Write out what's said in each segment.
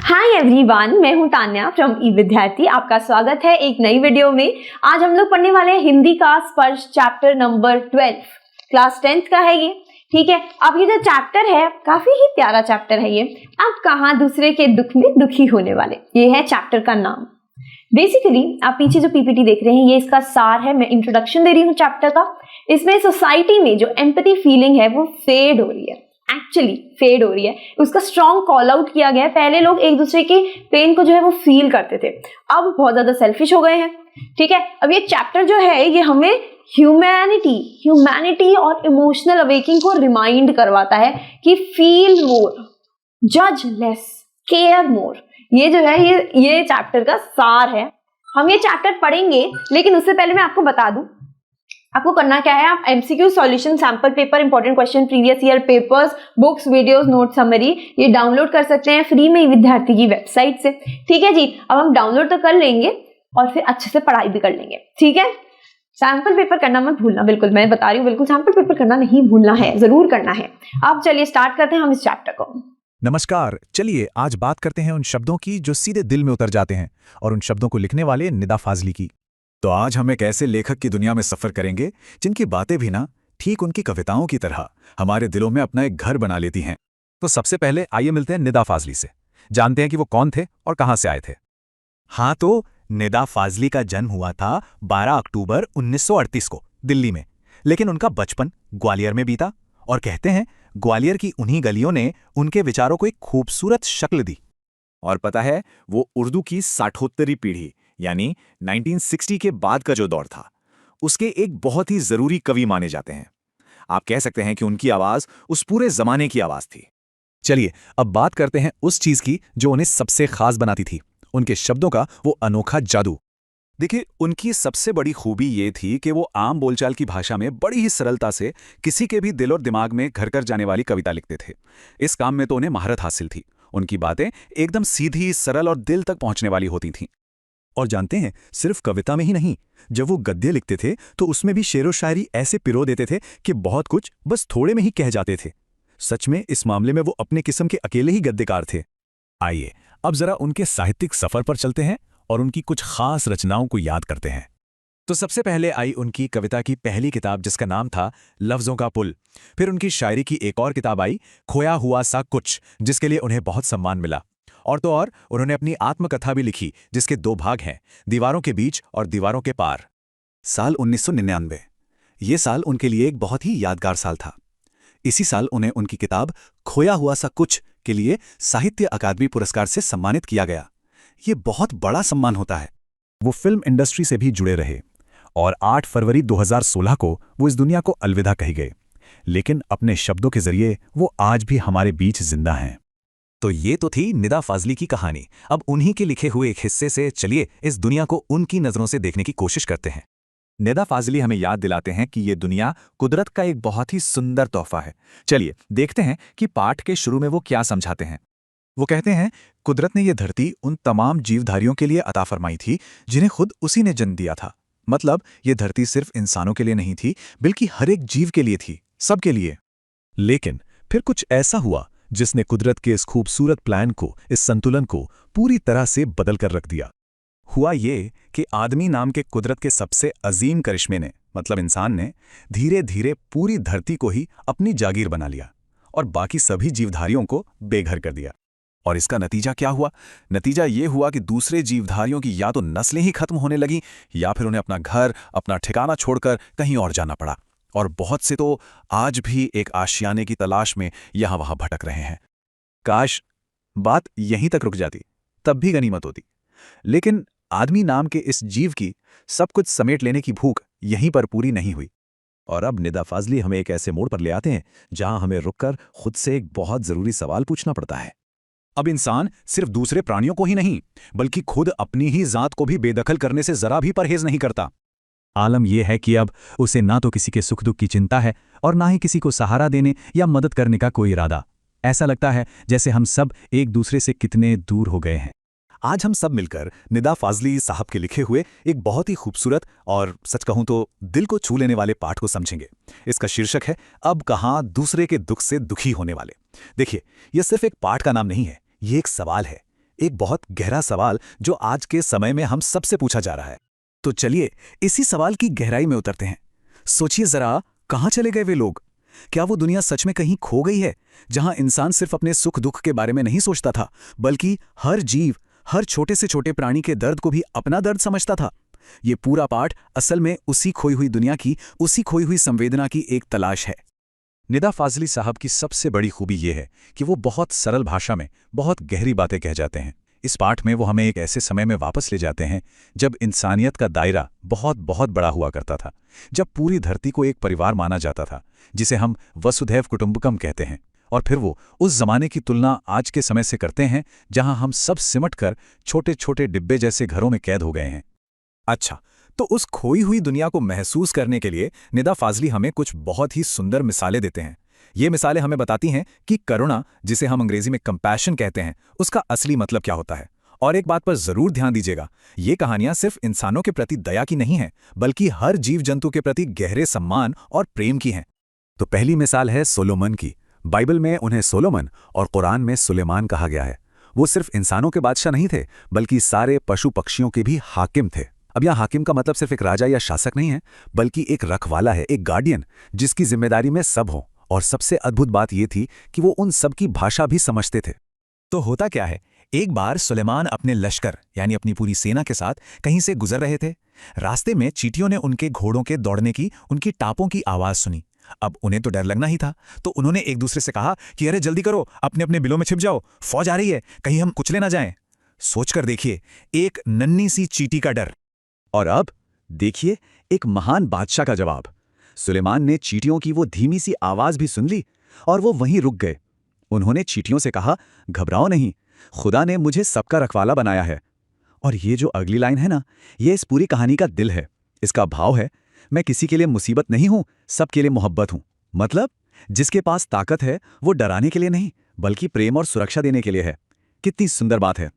Hi everyone, मैं हूं Tanya from ई विद्यार्थी। आपका स्वागत है एक नई वीडियो में। आज हम लोग पढ़ने वाले हैं हिंदी का स्पर्श चैप्टर नंबर 12, क्लास 10th का है ये। ठीक है, अब ये जो चैप्टर है काफी ही प्यारा चैप्टर है ये। अब कहाँ दूसरे के दुख में दुखी होने वाले, ये है चैप्टर का नाम। बेसिकली आप पीछे जो पीपीटी देख रहे हैं ये इसका सार है। मैं इंट्रोडक्शन दे रही हूँ चैप्टर का। इसमें सोसाइटी में जो एम्पैथी फीलिंग है वो फेड हो रही है, एक्चुअली फेड हो रही है। उसका स्ट्रॉन्ग कॉल आउट किया गया है। पहले लोग एक दूसरे के पेन को जो है वो फील करते थे, अब बहुत ज्यादा सेल्फिश हो गए हैं। ठीक है, अब ये चैप्टर जो है ये हमें ह्यूमैनिटी और इमोशनल अवेकिंग को रिमाइंड करवाता है कि फील मोर, जज लेस, केयर मोर। ये जो है ये चैप्टर का सार है। हम ये चैप्टर पढ़ेंगे, लेकिन उससे पहले मैं आपको बता दूं आपको करना क्या है। आप MCQ solution, sample paper, important question, previous year papers, books, videos, note summary ये डाउनलोड कर सकते हैं फ्री में विद्यार्थी की वेबसाइट से। ठीक है जी, अब हम डाउनलोड तो कर लेंगे और फिर अच्छे से पढ़ाई भी कर लेंगे। ठीक है, सैंपल पेपर करना मत भूलना, बिल्कुल मैं बता रही हूँ, बिल्कुल सैंपल पेपर करना नहीं भूलना है, जरूर करना है। अब चलिए स्टार्ट करते हैं हम इस चैप्टर को। नमस्कार, चलिए आज बात करते हैं उन शब्दों की जो सीधे दिल में उतर जाते हैं, और उन शब्दों को लिखने वाले निदा फाजली की। तो आज हम एक ऐसे लेखक की दुनिया में सफर करेंगे जिनकी बातें भी ना ठीक उनकी कविताओं की तरह हमारे दिलों में अपना एक घर बना लेती हैं। तो सबसे पहले आइए मिलते हैं निदा फाजली से, जानते हैं कि वो कौन थे और कहां से आए थे। हाँ, तो निदा फाजली का जन्म हुआ था 12 अक्टूबर 1938 को दिल्ली में, लेकिन उनका बचपन ग्वालियर में बीता, और कहते हैं ग्वालियर की उन्हीं गलियों ने उनके विचारों को एक खूबसूरत शक्ल दी। और पता है, वो उर्दू की 60वीं पीढ़ी यानी 1960 के बाद का जो दौर था, उसके एक बहुत ही जरूरी कवि माने जाते हैं। आप कह सकते हैं कि उनकी आवाज उस पूरे जमाने की आवाज थी। चलिए अब बात करते हैं उस चीज की जो उन्हें सबसे खास बनाती थी, उनके शब्दों का वो अनोखा जादू। देखिए, उनकी सबसे बड़ी खूबी ये थी कि वो आम बोलचाल की भाषा में बड़ी ही सरलता से किसी के भी दिल और दिमाग में घर कर जाने वाली कविता लिखते थे। इस काम में तो उन्हें महारत हासिल थी। उनकी बातें एकदम सीधी, सरल और दिल तक पहुंचने वाली होती थीं। और जानते हैं, सिर्फ कविता में ही नहीं, जब वो गद्य लिखते थे तो उसमें भी शेरो शायरी ऐसे पिरो देते थे कि बहुत कुछ बस थोड़े में ही कह जाते थे। सच में इस मामले में वो अपने किस्म के अकेले ही गद्यकार थे। आइए अब जरा उनके साहित्यिक सफर पर चलते हैं और उनकी कुछ खास रचनाओं को याद करते हैं। तो सबसे पहले आई उनकी कविता की पहली किताब जिसका नाम था लफ्जों का पुल। फिर उनकी शायरी की एक और किताब आई, खोया हुआ सा कुछ, जिसके लिए उन्हें बहुत सम्मान मिला। और तो और उन्होंने अपनी आत्मकथा भी लिखी जिसके 2 भाग हैं, दीवारों के बीच और दीवारों के पार। साल 1999, ये साल उनके लिए एक बहुत ही यादगार साल था। इसी साल उन्हें उनकी किताब खोया हुआ सा कुछ के लिए साहित्य अकादमी पुरस्कार से सम्मानित किया गया। ये बहुत बड़ा सम्मान होता है। वो फिल्म इंडस्ट्री से भी जुड़े रहे और 8 फरवरी 2016 को वो इस दुनिया को अलविदा कही गए, लेकिन अपने शब्दों के जरिए वो आज भी हमारे बीच जिंदा हैं। तो ये तो थी निदा फाजली की कहानी। अब उन्हीं के लिखे हुए एक हिस्से से चलिए इस दुनिया को उनकी नजरों से देखने की कोशिश करते हैं। निदा फाजली हमें याद दिलाते हैं कि ये दुनिया कुदरत का एक बहुत ही सुंदर तोहफा है। चलिए देखते हैं कि पाठ के शुरू में वो क्या समझाते हैं। वो कहते हैं, कुदरत ने यह धरती उन तमाम जीवधारियों के लिए अता फरमाई थी जिन्हें खुद उसी ने जन्म दिया था। मतलब ये धरती सिर्फ इंसानों के लिए नहीं थी, बल्कि हर एक जीव के लिए थी, सबके लिए। लेकिन फिर कुछ ऐसा हुआ जिसने कुदरत के इस खूबसूरत प्लान को, इस संतुलन को पूरी तरह से बदल कर रख दिया। हुआ ये कि आदमी नाम के कुदरत के सबसे अजीम करिश्मे ने, मतलब इंसान ने, धीरे धीरे पूरी धरती को ही अपनी जागीर बना लिया और बाकी सभी जीवधारियों को बेघर कर दिया। और इसका नतीजा क्या हुआ? नतीजा ये हुआ कि दूसरे जीवधारियों की या तो नस्लें ही खत्म होने लगीं, या फिर उन्हें अपना घर, अपना ठिकाना छोड़कर कहीं और जाना पड़ा। और बहुत से तो आज भी एक आशियाने की तलाश में यहां वहां भटक रहे हैं। काश बात यहीं तक रुक जाती, तब भी गनीमत होती। लेकिन आदमी नाम के इस जीव की सब कुछ समेट लेने की भूख यहीं पर पूरी नहीं हुई। और अब निदा फाजली हमें एक ऐसे मोड़ पर ले आते हैं जहां हमें रुककर खुद से एक बहुत जरूरी सवाल पूछना पड़ता है। अब इंसान सिर्फ दूसरे प्राणियों को ही नहीं, बल्कि खुद अपनी ही जात को भी बेदखल करने से जरा भी परहेज नहीं करता। आलम यह है कि अब उसे ना तो किसी के सुख दुख की चिंता है और ना ही किसी को सहारा देने या मदद करने का कोई इरादा। ऐसा लगता है जैसे हम सब एक दूसरे से कितने दूर हो गए हैं। आज हम सब मिलकर निदा फाजली साहब के लिखे हुए एक बहुत ही खूबसूरत और सच कहूं तो दिल को छू लेने वाले पाठ को समझेंगे। इसका शीर्षक है, अब कहां दूसरे के दुख से दुखी होने वाले। देखिए, यह सिर्फ एक पाठ का नाम नहीं है, ये एक सवाल है। एक बहुत गहरा सवाल जो आज के समय में हम सबसे पूछा जा रहा है। तो चलिए इसी सवाल की गहराई में उतरते हैं। सोचिए जरा, कहाँ चले गए वे लोग? क्या वो दुनिया सच में कहीं खो गई है, जहां इंसान सिर्फ अपने सुख दुख के बारे में नहीं सोचता था, बल्कि हर जीव, हर छोटे से छोटे प्राणी के दर्द को भी अपना दर्द समझता था? ये पूरा पाठ असल में उसी खोई हुई दुनिया की, उसी खोई हुई संवेदना की एक तलाश है। निदा फाजली साहब की सबसे बड़ी खूबी ये है कि वो बहुत सरल भाषा में बहुत गहरी बातें कह जाते हैं। इस पाठ में वो हमें एक ऐसे समय में वापस ले जाते हैं जब इंसानियत का दायरा बहुत बहुत बड़ा हुआ करता था, जब पूरी धरती को एक परिवार माना जाता था, जिसे हम वसुधैव कुटुंबकम कहते हैं। और फिर वो उस जमाने की तुलना आज के समय से करते हैं जहां हम सब सिमटकर छोटे छोटे डिब्बे जैसे घरों में कैद हो गए हैं। अच्छा, तो उस खोई हुई दुनिया को महसूस करने के लिए निदा फाजली हमें कुछ बहुत ही सुंदर मिसालें देते हैं। ये मिसालें हमें बताती हैं कि करुणा, जिसे हम अंग्रेजी में कंपैशन कहते हैं, उसका असली मतलब क्या होता है। और एक बात पर जरूर ध्यान दीजिएगा, ये कहानियां सिर्फ इंसानों के प्रति दया की नहीं हैं, बल्कि हर जीव जंतु के प्रति गहरे सम्मान और प्रेम की हैं। तो पहली मिसाल है सोलोमन की। बाइबल में उन्हें सोलोमन और कुरान में सुलेमान कहा गया है। वो सिर्फ इंसानों के बादशाह नहीं थे, बल्कि सारे पशु पक्षियों के भी हाकिम थे। अब यहाँ हाकिम का मतलब सिर्फ एक राजा या शासक नहीं है, बल्कि एक रखवाला है, एक गार्डियन, जिसकी जिम्मेदारी में सब हो। और सबसे अद्भुत बात यह थी कि वो उन सब की भाषा भी समझते थे। तो होता क्या है, एक बार सुलेमान अपने लश्कर यानी अपनी पूरी सेना के साथ कहीं से गुजर रहे थे। रास्ते में चींटियों ने उनके घोड़ों के दौड़ने की, उनकी टापों की आवाज सुनी। अब उन्हें तो डर लगना ही था, तो उन्होंने एक दूसरे से कहा कि अरे जल्दी करो, अपने अपने बिलों में छिप जाओ, फौज आ रही है, कहीं हम कुचले ना जाएं। सोचकर देखिए, एक नन्ही सी चींटी का डर। और अब देखिए एक महान बादशाह का जवाब। सुलेमान ने चींटियों की वो धीमी सी आवाज भी सुन ली और वो वहीं रुक गए। उन्होंने चींटियों से कहा, घबराओ नहीं, खुदा ने मुझे सबका रखवाला बनाया है। और ये जो अगली लाइन है ना, ये इस पूरी कहानी का दिल है। इसका भाव है, मैं किसी के लिए मुसीबत नहीं हूं, सबके लिए मोहब्बत हूं। मतलब जिसके पास ताकत है वो डराने के लिए नहीं, बल्कि प्रेम और सुरक्षा देने के लिए है। कितनी सुंदर बात है।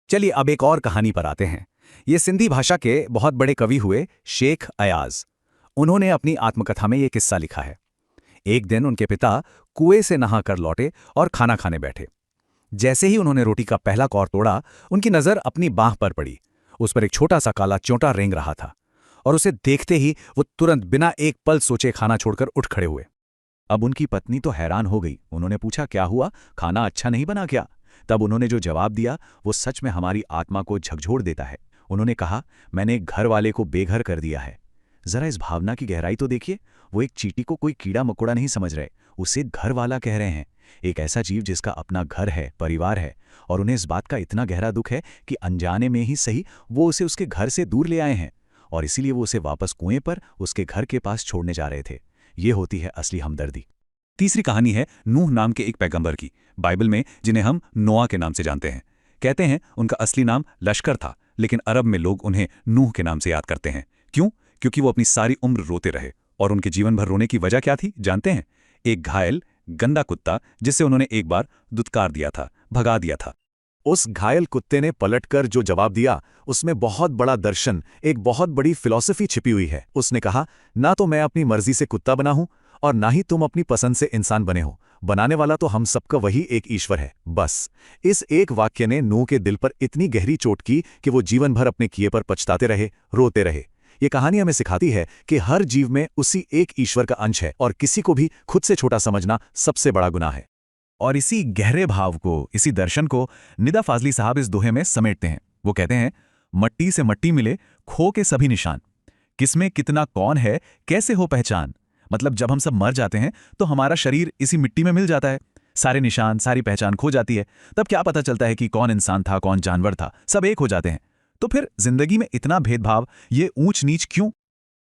चलिए अब एक और कहानी पर आते हैं। ये सिंधी भाषा के बहुत बड़े कवि हुए शेख अयाज। उन्होंने अपनी आत्मकथा में ये किस्सा लिखा है। एक दिन उनके पिता कुएं से नहा कर लौटे और खाना खाने बैठे। जैसे ही उन्होंने रोटी का पहला कौर तोड़ा, उनकी नजर अपनी बांह पर पड़ी। उस पर एक छोटा सा काला चोंटा रेंग रहा था और उसे देखते ही वो तुरंत बिना एक पल सोचे खाना छोड़कर उठ खड़े हुए। अब उनकी पत्नी तो हैरान हो गई। उन्होंने पूछा, क्या हुआ, खाना अच्छा नहीं बना क्या? तब उन्होंने जो जवाब दिया वो सच में हमारी आत्मा को झकझोर देता है। उन्होंने कहा, मैंने एक घर वाले को बेघर कर दिया है। जरा इस भावना की गहराई तो देखिए। वो एक चींटी को कोई कीड़ा मकोड़ा नहीं समझ रहे, उसे घर वाला कह रहे हैं। एक ऐसा जीव जिसका अपना घर है, परिवार है, और उन्हें इस बात का इतना गहरा दुख है कि अनजाने में ही सही वो उसे उसके घर से दूर ले आए हैं, और इसीलिए वो उसे वापस कुएं पर उसके घर के पास छोड़ने जा रहे थे। ये होती है असली हमदर्दी। तीसरी कहानी है नूह नाम के एक पैगंबर की, बाइबल में जिन्हें हम नोआ के नाम से जानते हैं। कहते हैं उनका असली नाम लश्कर था, लेकिन अरब में लोग उन्हें नूह के नाम से याद करते हैं। क्यों? क्योंकि वो अपनी सारी उम्र रोते रहे। और उनके जीवन भर रोने की वजह क्या थी जानते हैं? एक घायल गंदा कुत्ता जिसे उन्होंने एक बार दुत्कार दिया था, भगा दिया था। उस घायल कुत्ते ने पलटकर जो जवाब दिया, उसमें बहुत बड़ा दर्शन, एक बहुत बड़ी फिलॉसफी छिपी हुई है। उसने कहा, ना तो मैं अपनी मर्जी से कुत्ता बना हूं और ना ही तुम अपनी पसंद से इंसान बने हो। बनाने वाला तो हम सबका वही एक ईश्वर है। बस इस एक वाक्य ने नूह के दिल पर इतनी गहरी चोट की कि वो जीवन भर अपने किए पर पछताते रहे, रोते रहे। ये कहानी हमें सिखाती है कि हर जीव में उसी एक ईश्वर का अंश है और किसी को भी खुद से छोटा समझना सबसे बड़ा गुनाह है। और इसी गहरे भाव को, इसी दर्शन को निदा फाजली साहब इस दोहे में समेटते हैं। वो कहते हैं, मट्टी से मट्टी मिले खो के सभी निशान, किसमें कितना कौन है कैसे हो पहचान। मतलब जब हम सब मर जाते हैं तो हमारा शरीर इसी मिट्टी में मिल जाता है, सारे निशान, सारी पहचान खो जाती है। तब क्या पता चलता है कि कौन इंसान था, कौन जानवर था, सब एक हो जाते हैं। तो फिर जिंदगी में इतना भेदभाव, ये ऊंच नीच क्यों?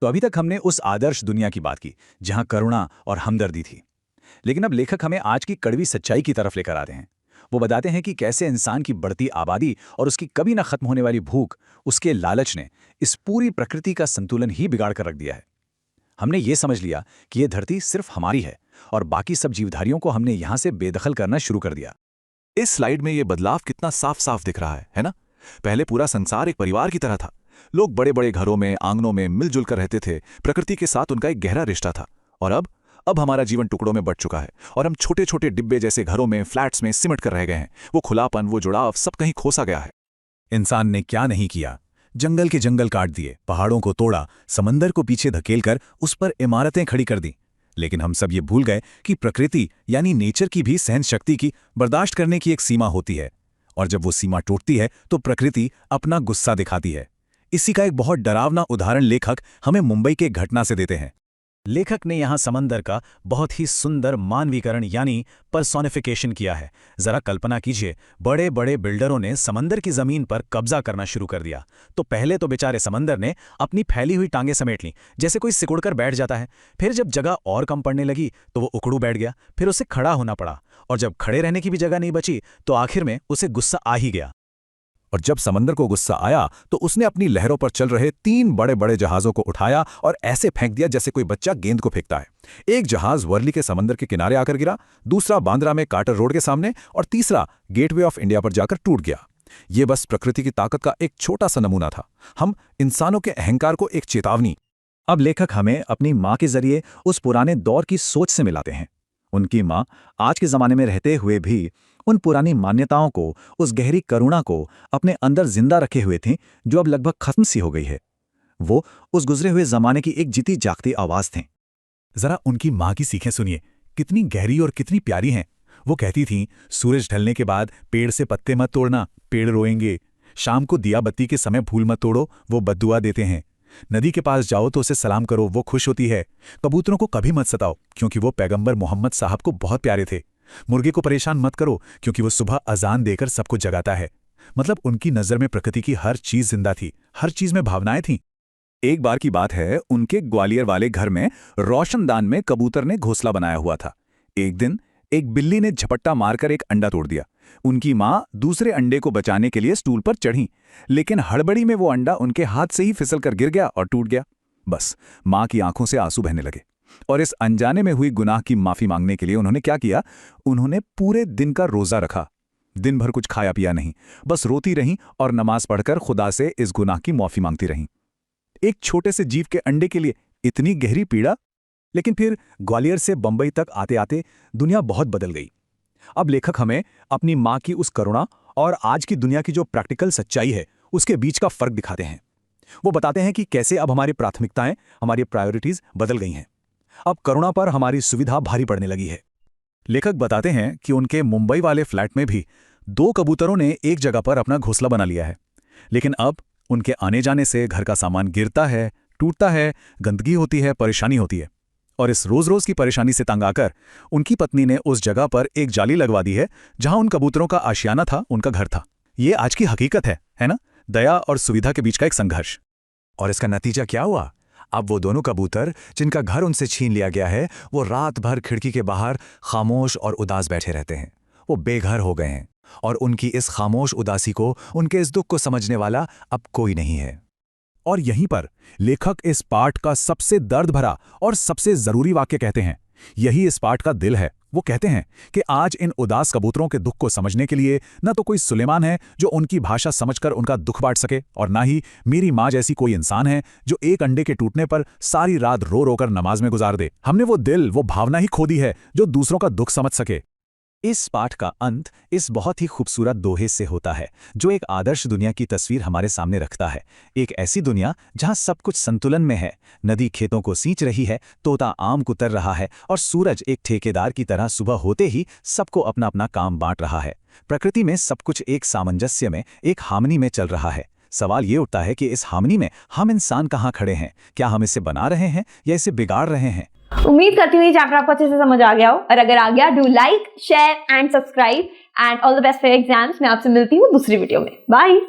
तो अभी तक हमने उस आदर्श दुनिया की बात की जहां करुणा और हमदर्दी थी, लेकिन अब लेखक हमें आज की कड़वी सच्चाई की तरफ लेकर आते हैं। वो बताते हैं कि कैसे इंसान की बढ़ती आबादी और उसकी कभी ना खत्म होने वाली भूख, उसके लालच ने इस पूरी प्रकृति का संतुलन ही बिगाड़ कर रख दिया है। हमने ये समझ लिया कि ये धरती सिर्फ हमारी है और बाकी सब जीवधारियों को हमने यहां से बेदखल करना शुरू कर दिया। इस स्लाइड में ये बदलाव कितना साफ साफ दिख रहा है ना? पहले पूरा संसार एक परिवार की तरह था। लोग बड़े बड़े घरों में, आंगनों में मिलजुल कर रहते थे, प्रकृति के साथ उनका एक गहरा रिश्ता था। और अब अब हमारा जीवन टुकड़ों में बंट चुका है और हम छोटे छोटे डिब्बे जैसे घरों में, फ्लैट्स में सिमट कर रह गए हैं। वो खुलापन, वो जुड़ाव सब कहीं खोसा गया है। इंसान ने क्या नहीं किया, जंगल के जंगल काट दिए, पहाड़ों को तोड़ा, समंदर को पीछे धकेलकर उस पर इमारतें खड़ी कर दी। लेकिन हम सब ये भूल गए कि प्रकृति यानी नेचर की भी सहन शक्ति की, बर्दाश्त करने की एक सीमा होती है। और जब वो सीमा टूटती है तो प्रकृति अपना गुस्सा दिखाती है। इसी का एक बहुत डरावना उदाहरण लेखक हमें मुंबई के घटना से देते हैं। लेखक ने यहाँ समंदर का बहुत ही सुंदर मानवीकरण यानी पर्सोनिफिकेशन किया है। जरा कल्पना कीजिए, बड़े बड़े बिल्डरों ने समंदर की जमीन पर कब्जा करना शुरू कर दिया। तो पहले तो बेचारे समंदर ने अपनी फैली हुई टांगें समेट लीं, जैसे कोई सिकुड़कर बैठ जाता है। फिर जब जगह और कम पड़ने लगी तो वो उकड़ू बैठ गया, फिर उसे खड़ा होना पड़ा। और जब खड़े रहने की भी जगह नहीं बची तो आखिर में उसे गुस्सा आ ही गया। और जब समंदर को गुस्सा आया तो उसने अपनी लहरों पर चल रहे 3 बड़े बड़े जहाज़ों को उठाया और ऐसे फेंक दिया जैसे कोई बच्चा गेंद को फेंकता है। एक जहाज वर्ली के समंदर के किनारे आकर गिरा, दूसरा बांद्रा में कार्टर रोड के सामने और तीसरा गेटवे ऑफ इंडिया पर जाकर टूट गया। ये बस प्रकृति की ताकत का एक छोटा सा नमूना था, हम इंसानों के अहंकार को एक चेतावनी। अब लेखक हमें अपनी माँ के जरिए उस पुराने दौर की सोच से मिलाते हैं। उनकी माँ आज के ज़माने में रहते हुए भी उन पुरानी मान्यताओं को, उस गहरी करुणा को अपने अंदर जिंदा रखे हुए थीं, जो अब लगभग खत्म सी हो गई है। वो उस गुजरे हुए ज़माने की एक जीती जागती आवाज़ थीं। ज़रा उनकी माँ की सीखें सुनिए, कितनी गहरी और कितनी प्यारी हैं। वो कहती थीं, सूरज ढलने के बाद पेड़ से पत्ते मत तोड़ना, पेड़ रोएंगे। शाम को दिया बत्ती के समय फूल मत तोड़ो, वो बद्दुआ देते हैं। नदी के पास जाओ तो उसे सलाम करो, वो खुश होती है। कबूतरों को कभी मत सताओ, क्योंकि वो पैगंबर मोहम्मद साहब को बहुत प्यारे थे। मुर्गे को परेशान मत करो, क्योंकि वो सुबह अजान देकर सबको जगाता है। मतलब उनकी नज़र में प्रकृति की हर चीज़ जिंदा थी, हर चीज़ में भावनाएं थीं। एक बार की बात है, उनके ग्वालियर वाले घर में रोशनदान में कबूतर ने घोंसला बनाया हुआ था। एक दिन एक बिल्ली ने झपट्टा मारकर एक अंडा तोड़ दिया। उनकी माँ दूसरे अंडे को बचाने के लिए स्टूल पर चढ़ी, लेकिन हड़बड़ी में वो अंडा उनके हाथ से ही फिसलकर गिर गया और टूट गया। बस माँ की आंखों से आंसू बहने लगे और इस अनजाने में हुई गुनाह की माफी मांगने के लिए उन्होंने क्या किया, उन्होंने पूरे दिन का रोजा रखा। दिन भर कुछ खाया पिया नहीं, बस रोती रहीं और नमाज पढ़कर खुदा से इस गुनाह की माफी मांगती रहीं। एक छोटे से जीव के अंडे के लिए इतनी गहरी पीड़ा। लेकिन फिर ग्वालियर से बंबई तक आते आते दुनिया बहुत बदल गई। अब लेखक हमें अपनी माँ की उस करुणा और आज की दुनिया की जो प्रैक्टिकल सच्चाई है उसके बीच का फर्क दिखाते हैं। वो बताते हैं कि कैसे अब हमारी प्राथमिकताएं, हमारी प्रायोरिटीज बदल गई हैं। अब करुणा पर हमारी सुविधा भारी पड़ने लगी है। लेखक बताते हैं कि उनके मुंबई वाले फ्लैट में भी 2 कबूतरों ने एक जगह पर अपना घोंसला बना लिया है। लेकिन अब उनके आने जाने से घर का सामान गिरता है, टूटता है, गंदगी होती है, परेशानी होती है। और इस रोज रोज की परेशानी से तंग आकर उनकी पत्नी ने उस जगह पर एक जाली लगवा दी है जहां उन कबूतरों का आशियाना था, उनका घर था। ये आज की हकीकत है ना? दया और सुविधा के बीच का एक संघर्ष। और इसका नतीजा क्या हुआ? अब वो दोनों कबूतर जिनका घर उनसे छीन लिया गया है, वो रात भर खिड़की के बाहर खामोश और उदास बैठे रहते हैं। वो बेघर हो गए हैं और उनकी इस खामोश उदासी को, उनके इस दुख को समझने वाला अब कोई नहीं है। और यहीं पर लेखक इस पाठ का सबसे दर्द भरा और सबसे जरूरी वाक्य कहते हैं। यही इस पाठ का दिल है। वो कहते हैं कि आज इन उदास कबूतरों के दुख को समझने के लिए न तो कोई सुलेमान है जो उनकी भाषा समझकर उनका दुख बांट सके, और ना ही मेरी माँ जैसी कोई इंसान है जो एक अंडे के टूटने पर सारी रात रो रो कर नमाज में गुजार दे। हमने वो दिल, वो भावना ही खो दी है जो दूसरों का दुख समझ सके। इस पाठ का अंत इस बहुत ही खूबसूरत दोहे से होता है जो एक आदर्श दुनिया की तस्वीर हमारे सामने रखता है। एक ऐसी दुनिया जहां सब कुछ संतुलन में है। नदी खेतों को सींच रही है, तोता आम कुतर रहा है और सूरज एक ठेकेदार की तरह सुबह होते ही सबको अपना अपना काम बांट रहा है। प्रकृति में सब कुछ एक सामंजस्य में, एक हार्मनी में चल रहा है। सवाल ये उठता है कि इस हार्मनी में हम इंसान कहाँ खड़े हैं? क्या हम इसे बना रहे हैं या इसे बिगाड़ रहे हैं? उम्मीद करती हूँ ये चैप्टर आपको अच्छे से समझ आ गया हो, और अगर आ गया do like, share and subscribe and all the best for exams. मैं आपसे मिलती हूँ दूसरी वीडियो में। बाय।